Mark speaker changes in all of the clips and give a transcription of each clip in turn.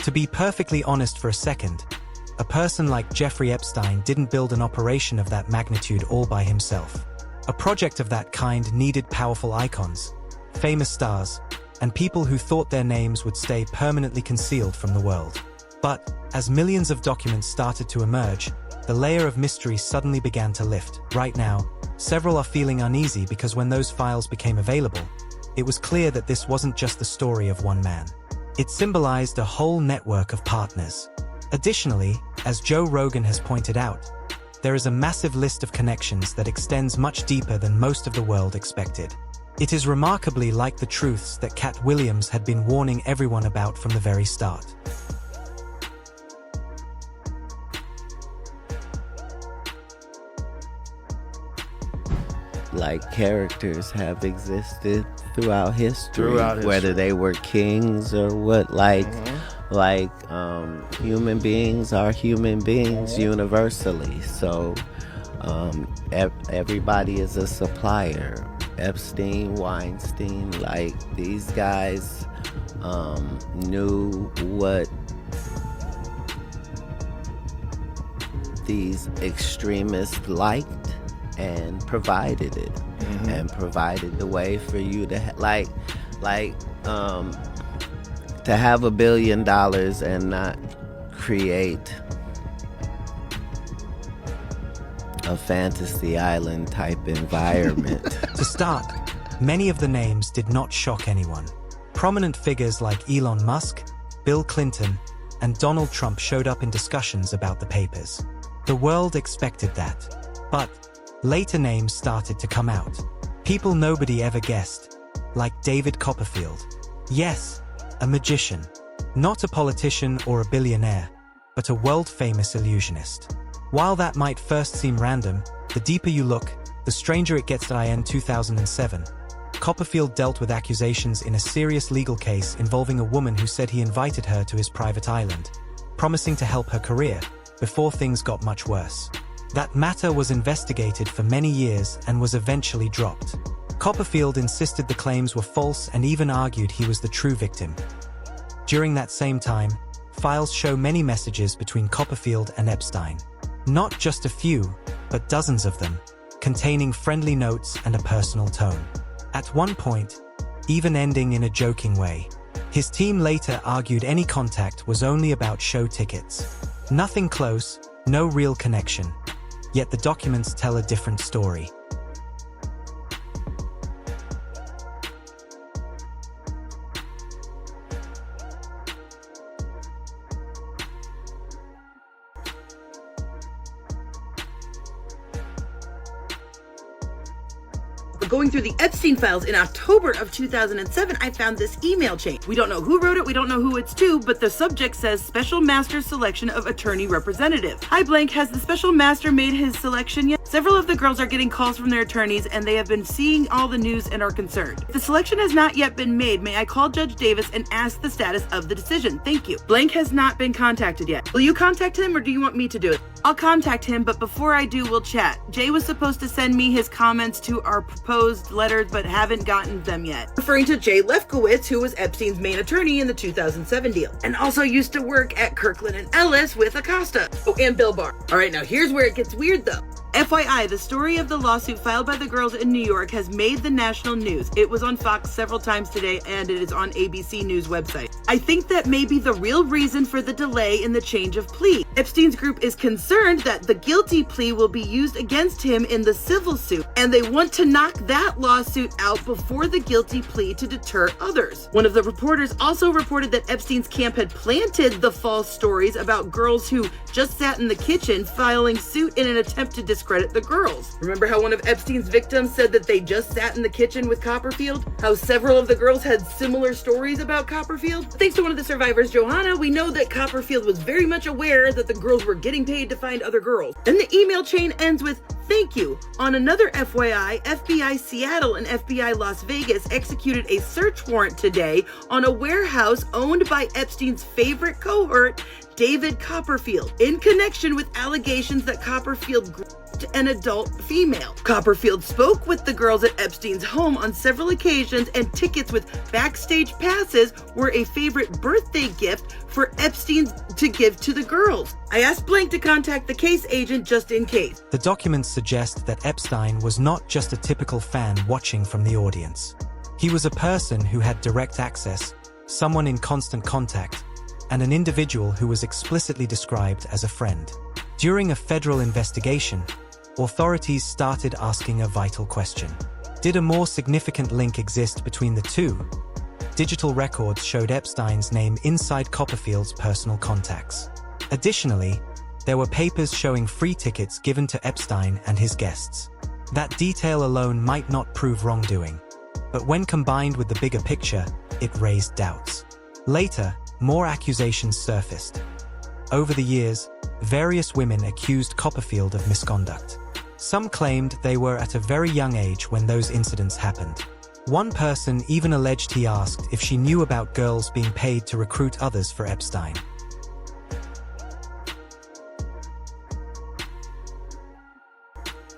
Speaker 1: To be perfectly honest for a second, a person like Jeffrey Epstein didn't build an operation of that magnitude all by himself. A project of that kind needed powerful icons, famous stars, and people who thought their names would stay permanently concealed from the world. But, as millions of documents started to emerge, the layer of mystery suddenly began to lift. Right now, several are feeling uneasy because when those files became available, it was clear that this wasn't just the story of one man. It symbolized a whole network of partners. Additionally, as Joe Rogan has pointed out, there is a massive list of connections that extends much deeper than most of the world expected. It is remarkably like the truths that Katt Williams had been warning everyone about from the very start.
Speaker 2: Like characters have existed throughout history, whether they were kings or what, human beings are human beings universally. So everybody is a supplier. Epstein, Weinstein, like these guys knew what these extremists liked and provided it, and provided the way for you to to have $1 billion and not create a fantasy island type environment.
Speaker 1: To start, many of the names did not shock anyone. Prominent figures like Elon Musk, Bill Clinton, and Donald Trump showed up in discussions about the papers. The world expected that. But later names started to come out. People nobody ever guessed, like David Copperfield. Yes, a magician. Not a politician or a billionaire, but a world-famous illusionist. While that might first seem random, the deeper you look, the stranger it gets. In 2007, Copperfield dealt with accusations in a serious legal case involving a woman who said he invited her to his private island, promising to help her career, before things got much worse. That matter was investigated for many years and was eventually dropped. Copperfield insisted the claims were false and even argued he was the true victim. During that same time, files show many messages between Copperfield and Epstein. Not just a few, but dozens of them, containing friendly notes and a personal tone. At one point, even ending in a joking way. His team later argued any contact was only about show tickets. Nothing close, no real connection. Yet the documents tell a different story.
Speaker 3: Going through the Epstein files in October of 2007, I found this email chain. We don't know who wrote it, we don't know who it's to, but the subject says Special Master Selection of Attorney Representative. Hi blank, has the Special Master made his selection yet? Several of the girls are getting calls from their attorneys and they have been seeing all the news and are concerned. If the selection has not yet been made, may I call Judge Davis and ask the status of the decision? Thank you. Blank has not been contacted yet. Will you contact him or do you want me to do it? I'll contact him, but before I do, we'll chat. Jay was supposed to send me his comments to our proposed letters, but haven't gotten them yet. Referring to Jay Lefkowitz, who was Epstein's main attorney in the 2007 deal, and also used to work at Kirkland and Ellis with Acosta. Oh, and Bill Barr. All right, now here's where it gets weird though. FYI, the story of the lawsuit filed by the girls in New York has made the national news. It was on Fox several times today, and it is on ABC News website. I think that may be the real reason for the delay in the change of plea. Epstein's group is concerned that the guilty plea will be used against him in the civil suit, and they want to knock that lawsuit out before the guilty plea to deter others. One of the reporters also reported that Epstein's camp had planted the false stories about girls who just sat in the kitchen filing suit in an attempt to discredit the girls. Remember how one of Epstein's victims said that they just sat in the kitchen with Copperfield? How several of the girls had similar stories about Copperfield? Thanks to one of the survivors, Johanna, we know that Copperfield was very much aware that the girls were getting paid to find other girls. Then the email chain ends with, "Thank you. On another FYI, FBI Seattle and FBI Las Vegas executed a search warrant today on a warehouse owned by Epstein's favorite cohort, David Copperfield, in connection with allegations that Copperfield raped an adult female. Copperfield spoke with the girls at Epstein's home on several occasions, and tickets with backstage passes were a favorite birthday gift for Epstein to give to the girls. I asked Blank to contact the case agent just in case.
Speaker 1: The documents suggest that Epstein was not just a typical fan watching from the audience. He was a person who had direct access, someone in constant contact, and an individual who was explicitly described as a friend. During a federal investigation, authorities started asking a vital question. Did a more significant link exist between the two? Digital records showed Epstein's name inside Copperfield's personal contacts. Additionally, there were papers showing free tickets given to Epstein and his guests. That detail alone might not prove wrongdoing, but when combined with the bigger picture, it raised doubts. Later, more accusations surfaced. Over the years, various women accused Copperfield of misconduct. Some claimed they were at a very young age when those incidents happened. One person even alleged he asked if she knew about girls being paid to recruit others for Epstein.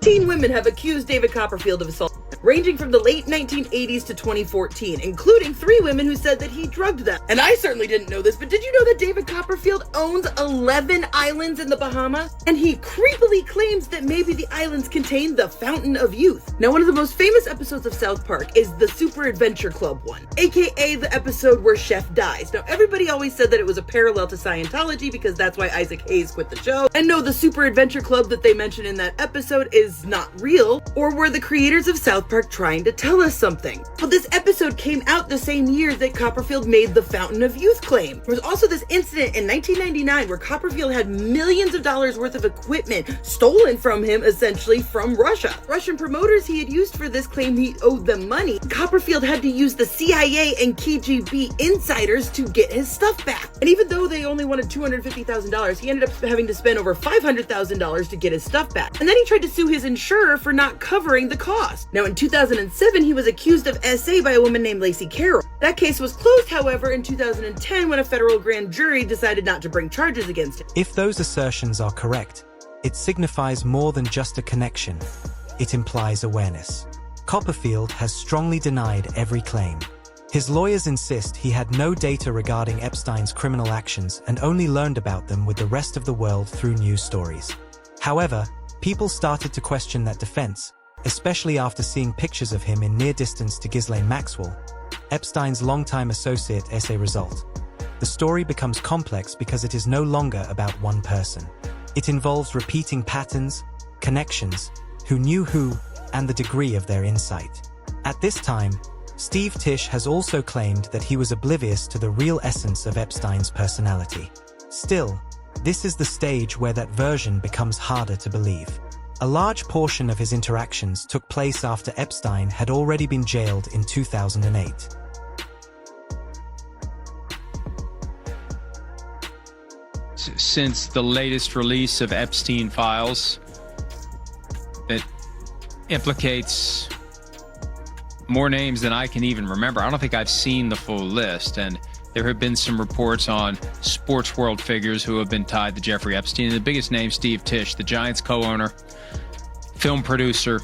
Speaker 3: 15 women have accused David Copperfield of assault, ranging from the late 1980s to 2014, including 3 women who said that he drugged them. And I certainly didn't know this, but did you know that David Copperfield owns 11 islands in the Bahamas? And he creepily claims that maybe the islands contain the Fountain of Youth. Now, one of the most famous episodes of South Park is the Super Adventure Club one, aka the episode where Chef dies. Now, everybody always said that it was a parallel to Scientology because that's why Isaac Hayes quit the show. And no, the Super Adventure Club that they mention in that episode is not real, or were the creators of South Park trying to tell us something? But this episode came out the same year that Copperfield made the Fountain of Youth claim. There was also this incident in 1999 where Copperfield had millions of dollars worth of equipment stolen from him, essentially from Russia. Russian promoters he had used for this claim he owed them money. Copperfield had to use the CIA and KGB insiders to get his stuff back. And even though they only wanted $250,000, he ended up having to spend over $500,000 to get his stuff back. And then he tried to sue his insurer for not covering the cost. Now, in 2007, he was accused of SA by a woman named Lacey Carroll. That case was closed, however, in 2010 when a federal grand jury decided not to bring charges against him.
Speaker 1: If those assertions are correct, it signifies more than just a connection. It implies awareness. Copperfield has strongly denied every claim. His lawyers insist he had no data regarding Epstein's criminal actions and only learned about them with the rest of the world through news stories. However, people started to question that defense, especially after seeing pictures of him in near distance to Ghislaine Maxwell, Epstein's longtime associate. As a result, the story becomes complex because it is no longer about one person. It involves repeating patterns, connections, who knew who, and the degree of their insight. At this time, Steve Tisch has also claimed that he was oblivious to the real essence of Epstein's personality. Still, this is the stage where that version becomes harder to believe. A large portion of his interactions took place after Epstein had already been jailed in 2008.
Speaker 4: Since the latest release of Epstein files that implicates more names than I can even remember. I don't think I've seen the full list, and there have been some reports on sports world figures who have been tied to Jeffrey Epstein. And the biggest name, Steve Tisch, the Giants co-owner, film producer.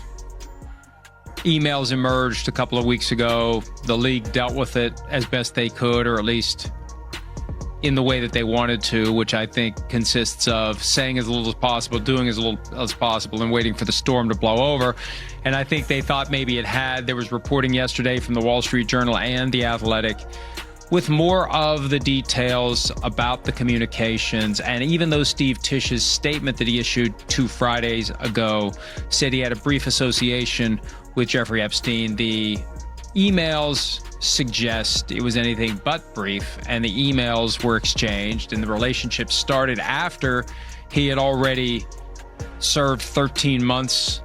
Speaker 4: Emails emerged a couple of weeks ago. The league dealt with it as best they could, or at least in the way that they wanted to, which I think consists of saying as little as possible, doing as little as possible, and waiting for the storm to blow over. And I think they thought maybe it had. There was reporting yesterday from the Wall Street Journal and The Athletic with more of the details about the communications. And even though Steve Tisch's statement that he issued 2 Fridays ago said he had a brief association with Jeffrey Epstein, the emails suggest it was anything but brief, and the emails were exchanged, and the relationship started after he had already served 13 months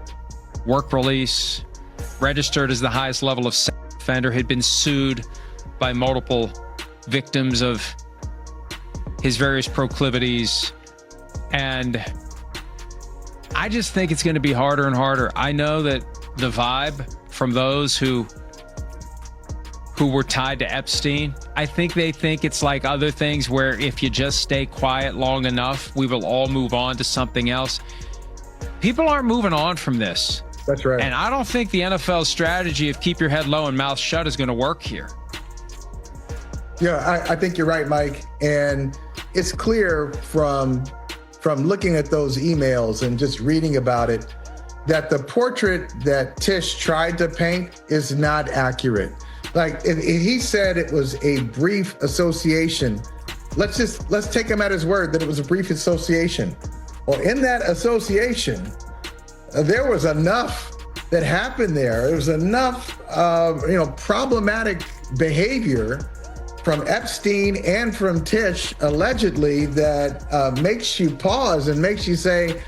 Speaker 4: work release, registered as the highest level of sex offender, had been sued by multiple victims of his various proclivities. And I just think it's going to be harder and harder. I know that the vibe from those who were tied to Epstein, I think they think it's like other things where if you just stay quiet long enough, we will all move on to something else. People aren't moving on from this.
Speaker 5: That's right.
Speaker 4: And I don't think the NFL's strategy of keep your head low and mouth shut is going to work here.
Speaker 5: Yeah, I think you're right, Mike. And it's clear from looking at those emails and just reading about it that the portrait that Tish tried to paint is not accurate. Like, if he said it was a brief association, let's take him at his word that it was a brief association. Well, in that association, there was enough that happened there. There was enough, problematic behavior from Epstein and from Tish, allegedly, that makes you pause and makes you say,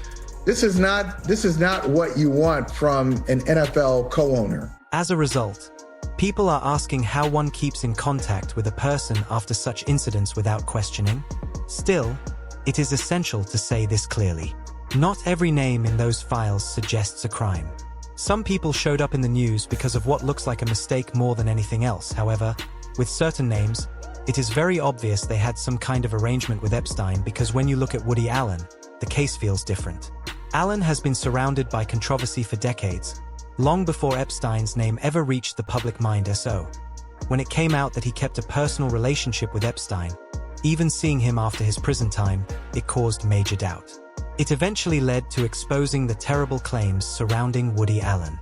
Speaker 5: this is not what you want from an NFL co-owner.
Speaker 1: As a result, people are asking how one keeps in contact with a person after such incidents without questioning. Still, it is essential to say this clearly. Not every name in those files suggests a crime. Some people showed up in the news because of what looks like a mistake more than anything else. However, with certain names, it is very obvious they had some kind of arrangement with Epstein, because when you look at Woody Allen, the case feels different. Allen has been surrounded by controversy for decades, long before Epstein's name ever reached the public mind. So, when it came out that he kept a personal relationship with Epstein, even seeing him after his prison time, it caused major doubt. It eventually led to exposing the terrible claims surrounding Woody Allen.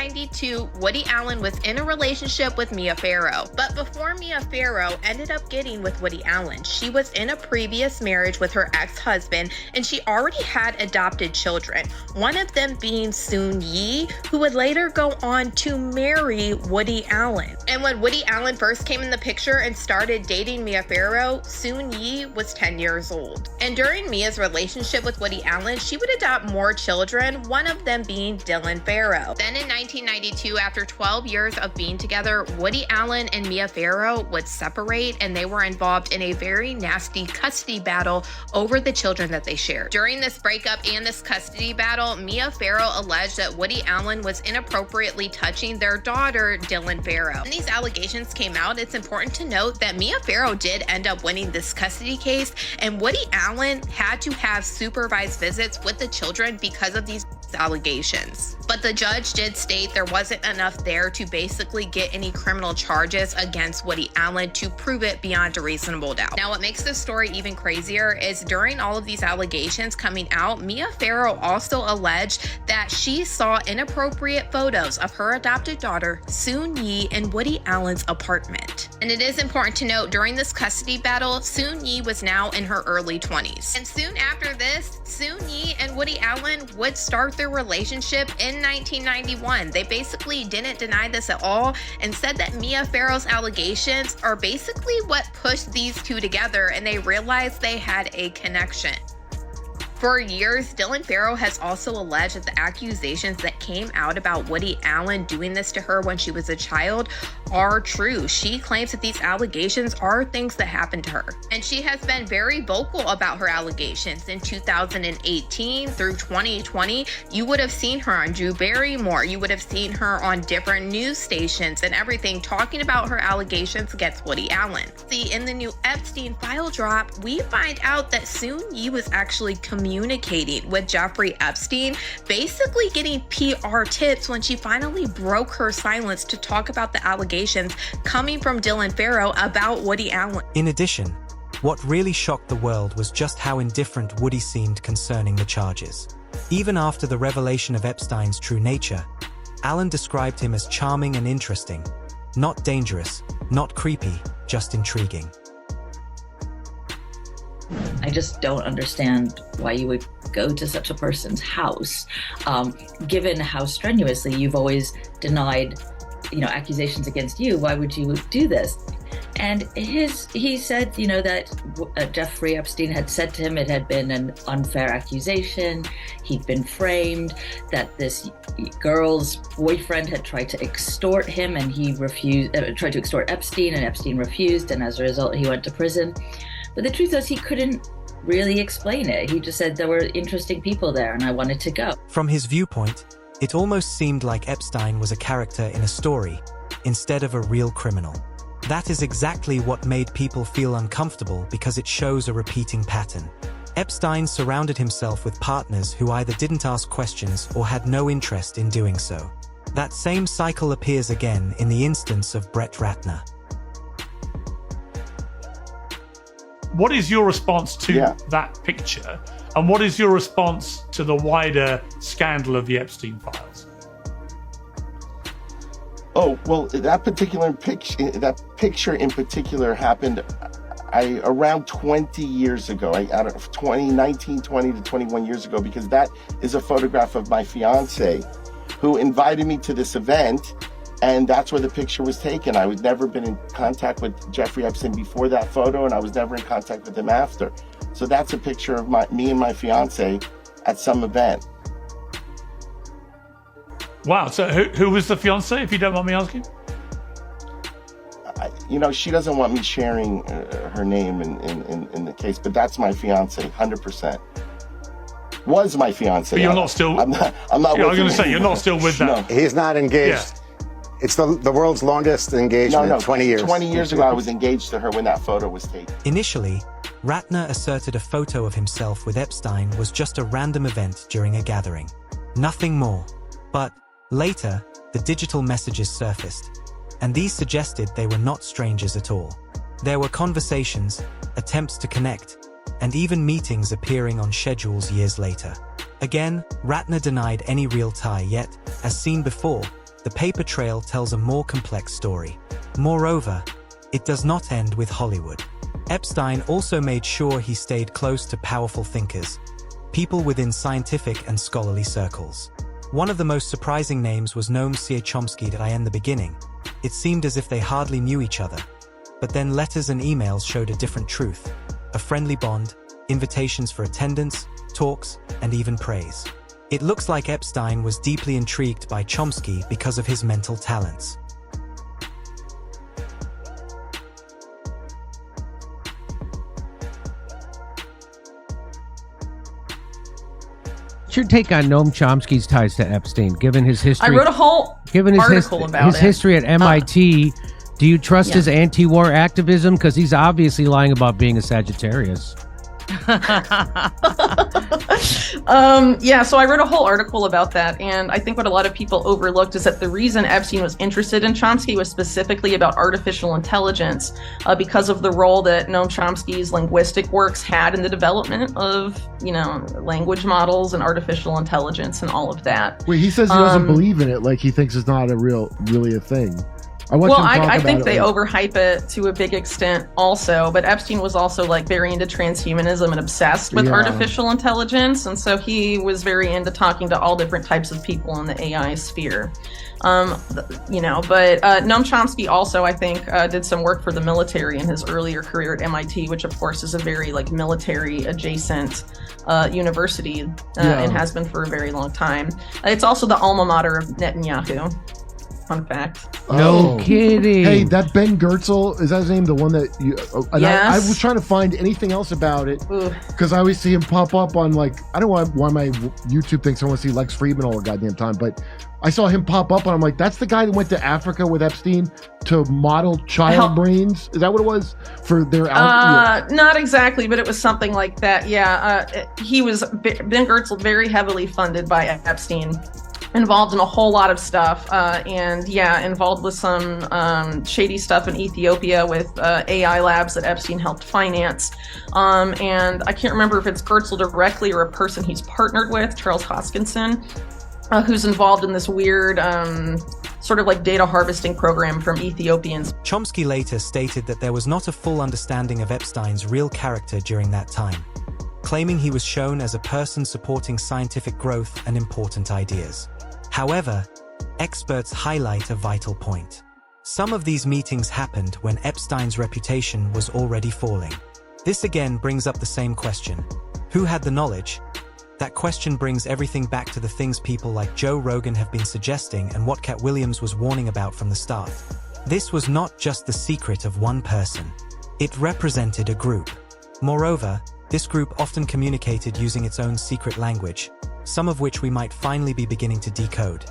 Speaker 6: 1992, Woody Allen was in a relationship with Mia Farrow. But before Mia Farrow ended up getting with Woody Allen, she was in a previous marriage with her ex-husband, and she already had adopted children, one of them being Soon Yi, who would later go on to marry Woody Allen. And when Woody Allen first came in the picture and started dating Mia Farrow, Soon Yi was 10 years old. And during Mia's relationship with Woody Allen, she would adopt more children, one of them being Dylan Farrow. Then in 1992, after 12 years of being together, Woody Allen and Mia Farrow would separate, and they were involved in a very nasty custody battle over the children that they shared. During this breakup and this custody battle, Mia Farrow alleged that Woody Allen was inappropriately touching their daughter, Dylan Farrow. When these allegations came out, it's important to note that Mia Farrow did end up winning this custody case, and Woody Allen had to have supervised visits with the children because of these allegations. But the judge did state there wasn't enough there to basically get any criminal charges against Woody Allen to prove it beyond a reasonable doubt. Now, what makes this story even crazier is during all of these allegations coming out, Mia Farrow also alleged that she saw inappropriate photos of her adopted daughter, Soon Yi, in Woody Allen's apartment. And it is important to note, during this custody battle, Soon Yi was now in her early 20s. And soon after this, Soon Yi and Woody Allen would start their relationship in 1991. They basically didn't deny this at all and said that Mia Farrow's allegations are basically what pushed these two together, and they realized they had a connection. For years, Dylan Farrow has also alleged that the accusations that came out about Woody Allen doing this to her when she was a child are true. She claims that these allegations are things that happened to her. And she has been very vocal about her allegations. In 2018 through 2020, you would have seen her on Drew Barrymore. You would have seen her on different news stations and everything talking about her allegations against Woody Allen. See, in the new Epstein file drop, we find out that Soon Yi was actually communicating with Jeffrey Epstein, basically getting PR tips when she finally broke her silence to talk about the allegations coming from Dylan Farrow about Woody Allen.
Speaker 1: In addition, what really shocked the world was just how indifferent Woody seemed concerning the charges. Even after the revelation of Epstein's true nature, Allen described him as charming and interesting, not dangerous, not creepy, just intriguing.
Speaker 7: I just don't understand why you would go to such a person's house, given how strenuously you've always denied, accusations against you. Why would you do this? And he said, that Jeffrey Epstein had said to him it had been an unfair accusation. He'd been framed, that this girl's boyfriend had tried to extort him, and he refused, tried to extort Epstein, and Epstein refused, and as a result, he went to prison. But the truth is, he couldn't really explain it. He just said there were interesting people there and I wanted to go.
Speaker 1: From his viewpoint, it almost seemed like Epstein was a character in a story instead of a real criminal. That is exactly what made people feel uncomfortable because it shows a repeating pattern. Epstein surrounded himself with partners who either didn't ask questions or had no interest in doing so. That same cycle appears again in the instance of Brett Ratner.
Speaker 8: What is your response to that picture? And what is your response to the wider scandal of the Epstein files?
Speaker 9: Oh, well, that picture in particular happened around 20 years ago. I don't know, 19, 20 to 21 years ago, because that is a photograph of my fiance who invited me to this event, and that's where the picture was taken. I was never been in contact with Jeffrey Epstein before that photo, and I was never in contact with him after. So that's a picture of me and my fiance at some event.
Speaker 8: Wow. So who was the fiance, if you don't mind me asking?
Speaker 9: She doesn't want me sharing her name in the case, but that's my fiance, 100%. Was my fiance.
Speaker 8: But you're not still. I'm not.
Speaker 9: I was
Speaker 8: going to say, you're not still with that.
Speaker 9: No.
Speaker 10: He's not engaged.
Speaker 8: Yeah.
Speaker 10: It's the world's longest engagement,
Speaker 9: No,
Speaker 10: 20 years.
Speaker 9: 20 years ago, I was engaged to her when that photo was taken.
Speaker 1: Initially, Ratner asserted a photo of himself with Epstein was just a random event during a gathering. Nothing more. But later, the digital messages surfaced, and these suggested they were not strangers at all. There were conversations, attempts to connect, and even meetings appearing on schedules years later. Again, Ratner denied any real tie, yet, as seen before, the paper trail tells a more complex story. Moreover, it does not end with Hollywood. Epstein also made sure he stayed close to powerful thinkers, people within scientific and scholarly circles. One of the most surprising names was Noam Chomsky. In the beginning, it seemed as if they hardly knew each other, but then letters and emails showed a different truth, a friendly bond, invitations for attendance, talks, and even praise. It looks like Epstein was deeply intrigued by Chomsky because of his mental talents.
Speaker 11: What's your take on Noam Chomsky's ties to Epstein, given his history?
Speaker 12: I wrote a whole article about
Speaker 11: his history at MIT. Do you trust his anti-war activism? Because he's obviously lying about being a Sagittarius.
Speaker 12: So I wrote a whole article about that, and I think what a lot of people overlooked is that the reason Epstein was interested in Chomsky was specifically about artificial intelligence, because of the role that Noam Chomsky's linguistic works had in the development of, language models and artificial intelligence and all of that.
Speaker 13: Wait, he says he doesn't believe in it, like he thinks it's not really a thing.
Speaker 12: I think they overhype it to a big extent also, but Epstein was also very into transhumanism and obsessed with artificial intelligence, and so he was very into talking to all different types of people in the AI sphere. But Noam Chomsky also, I think, did some work for the military in his earlier career at MIT, which of course is a very military adjacent university and has been for a very long time. It's also the alma mater of Netanyahu. Fun fact.
Speaker 11: No kidding.
Speaker 13: Hey, that Ben Goertzel, is that his name? The one that you... I was trying to find anything else about it because I always see him pop up on I don't want why my YouTube thinks I want to see Lex Friedman all the goddamn time, but I saw him pop up and I'm like, that's the guy that went to Africa with Epstein to model child brains? Is that what it was? For their...
Speaker 12: Not exactly, but it was something like that. Yeah. He was... Ben Goertzel very heavily funded by Epstein. Involved in a whole lot of stuff, involved with some shady stuff in Ethiopia with AI labs that Epstein helped finance. And I can't remember if it's Goertzel directly or a person he's partnered with, Charles Hoskinson, who's involved in this weird sort of data harvesting program from Ethiopians.
Speaker 1: Chomsky later stated that there was not a full understanding of Epstein's real character during that time, claiming he was shown as a person supporting scientific growth and important ideas. However, experts highlight a vital point. Some of these meetings happened when Epstein's reputation was already falling. This again brings up the same question. Who had the knowledge? That question brings everything back to the things people like Joe Rogan have been suggesting and what Katt Williams was warning about from the start. This was not just the secret of one person. It represented a group. Moreover, this group often communicated using its own secret language, some of which we might finally be beginning to decode.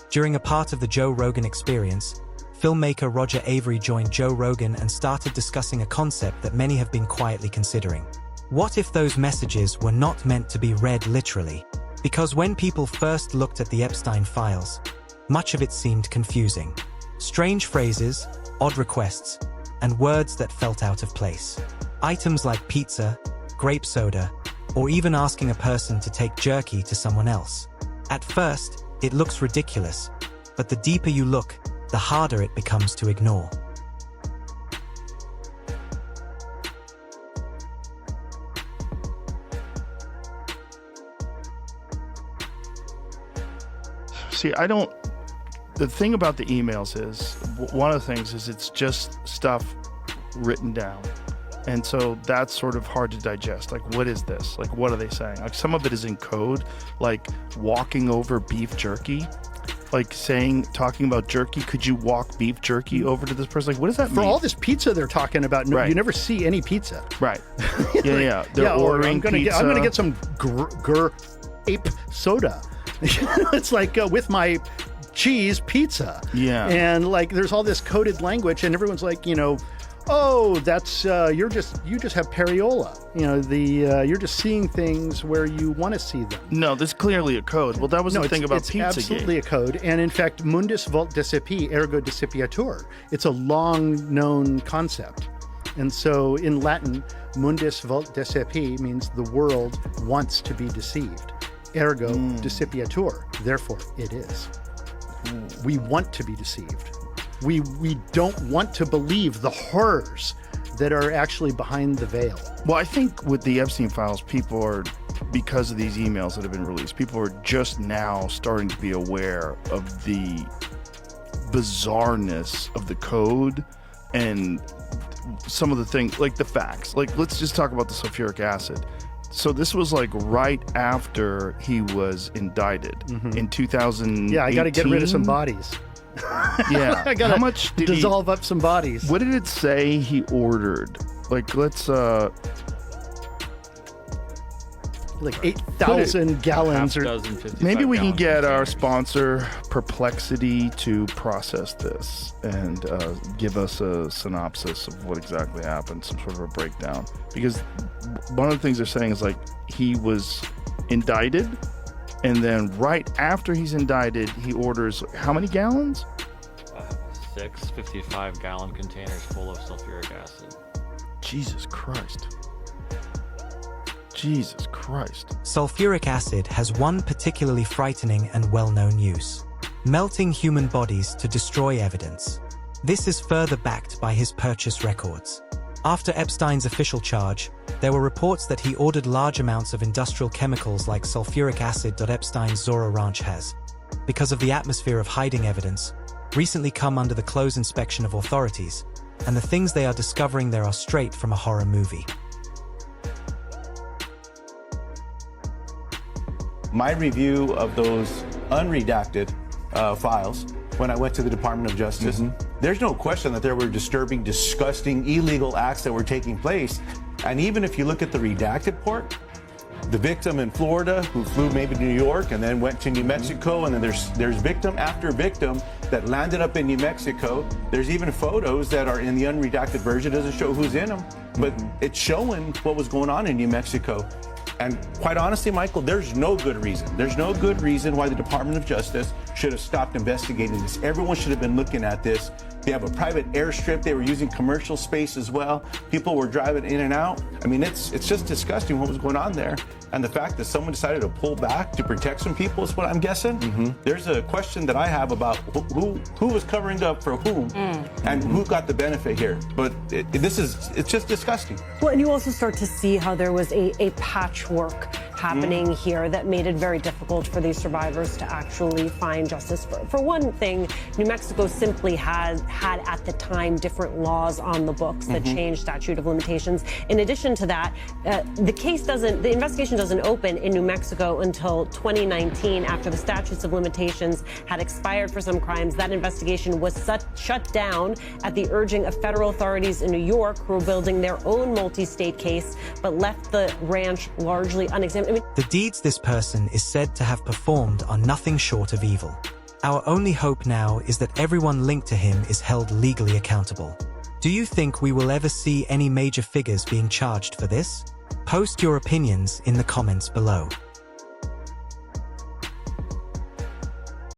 Speaker 1: During a part of the Joe Rogan Experience, filmmaker Roger Avery joined Joe Rogan and started discussing a concept that many have been quietly considering. What if those messages were not meant to be read literally? Because when people first looked at the Epstein files, much of it seemed confusing. Strange phrases, odd requests, and words that felt out of place. Items like pizza, grape soda, or even asking a person to take jerky to someone else. At first, it looks ridiculous, but the deeper you look, the harder it becomes to ignore.
Speaker 14: See, the thing about the emails is, one of the things is it's just stuff written down. And so that's sort of hard to digest. Like, what is this? Like, what are they saying? Like, some of it is in code, like walking over beef jerky, like talking about jerky. Could you walk beef jerky over to this person? Like, what does that mean?
Speaker 15: For all this pizza they're talking about,
Speaker 14: Right.
Speaker 15: You never see any pizza.
Speaker 14: Right. Yeah. They're ordering pizza.
Speaker 15: I'm gonna get some grape soda. It's like with my cheese pizza.
Speaker 14: Yeah.
Speaker 15: And like there's all this coded language and everyone's like, oh, that's you just have pareola. You're just seeing things where you want to see them.
Speaker 14: No, there's clearly a code. Well, that was the thing about
Speaker 15: it's
Speaker 14: Pizzagate.
Speaker 15: absolutely a code. And in fact, mundus vult decipi, ergo decipiatur. It's a long known concept. And so in Latin, mundus vult decipi means the world wants to be deceived. Ergo decipiatur. Therefore, it is. We want to be deceived. We don't want to believe the horrors that are actually behind the veil.
Speaker 14: Well, I think with the Epstein files, people are, because of these emails that have been released, people are just now starting to be aware of the bizarreness of the code and some of the things, like the facts. Like, let's just talk about the sulfuric acid. So this was like right after he was indicted in 2018.
Speaker 15: Yeah, I got to get rid of some bodies.
Speaker 14: Yeah.
Speaker 15: I gotta
Speaker 14: How much did
Speaker 15: dissolve up some bodies.
Speaker 14: What did it say he ordered? Like, let's
Speaker 15: like 8,000 gallons or
Speaker 14: maybe we can get our sponsor Perplexity to process this and give us a synopsis of what exactly happened, some sort of a breakdown. Because one of the things they're saying is like he was indicted, and then right after he's indicted, he orders how many gallons?
Speaker 16: 6 55-gallon containers full of sulfuric acid.
Speaker 14: Jesus Christ. Jesus Christ.
Speaker 1: Sulfuric acid has one particularly frightening and well-known use: melting human bodies to destroy evidence. This is further backed by his purchase records. After Epstein's official charge, there were reports that he ordered large amounts of industrial chemicals like sulfuric acid. Epstein's Zorro Ranch has, because of the atmosphere of hiding evidence, recently come under the close inspection of authorities, and the things they are discovering there are straight from a horror movie.
Speaker 17: My review of those unredacted files when I went to the Department of Justice, there's no question that there were disturbing, disgusting, illegal acts that were taking place. And even if you look at the redacted part, the victim in Florida who flew maybe to New York and then went to New Mexico, and then there's victim after victim that landed up in New Mexico. There's even photos that are in the unredacted version. It doesn't show who's in them, but it's showing what was going on in New Mexico. And quite honestly, Michael, there's no good reason. There's no good reason why the Department of Justice should have stopped investigating this. Everyone should have been looking at this. They have a private airstrip. They were using commercial space as well. People were driving in and out. I mean, it's just disgusting what was going on there. And the fact that someone decided to pull back to protect some people is what I'm guessing. There's a question that I have about who was covering up for whom and who got the benefit here. But it's just disgusting.
Speaker 18: Well, and you also start to see how there was a patchwork happening here that made it very difficult for these survivors to actually find justice. For one thing, New Mexico simply had at the time different laws on the books that changed statute of limitations. In addition to that, the investigation doesn't open in New Mexico until 2019, after the statutes of limitations had expired for some crimes. That investigation was shut down at the urging of federal authorities in New York, who were building their own multi-state case, but left the ranch largely unexamined.
Speaker 1: The deeds this person is said to have performed are nothing short of evil. Our only hope now is that everyone linked to him is held legally accountable. Do you think we will ever see any major figures being charged for this? Post your opinions in the comments below.